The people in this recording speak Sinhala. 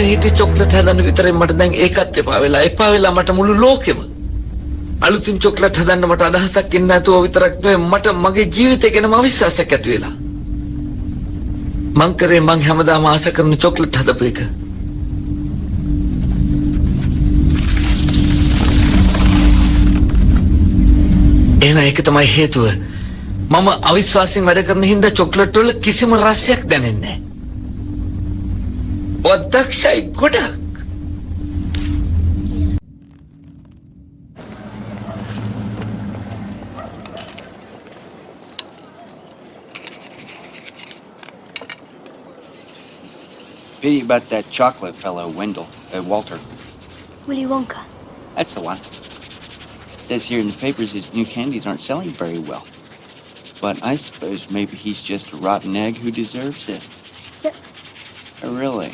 හිටි චොක්ලට් හදන්න විතරයි මට දැන් ඒකත් එපා වෙලා මට මුළු ලෝකෙම අලුතින් චොක්ලට් හදන්න මට අදහසක් ඉන්න නැතුව විතරක් නෙවෙයි මට මගේ ජීවිතය ගැනම අවිශ්වාසයක් ඇති වෙලා මං හැමදාම ආස කරන චොක්ලට් හදපු එක එහෙනම් ඒක තමයි හේතුව මම අවිශ්වාසයෙන් වැඩ කරන හින්දා චොක්ලට් වල කිසිම රසයක් දැනෙන්නේ නැහැ ඔද්දක්ෂයි ගොඩක් Pity about that chocolate fellow, Wendell, Walter. Willy Wonka. That's the one. Says here in the papers his new candies aren't selling very well. But I suppose maybe he's just a rotten egg who deserves it. But Really?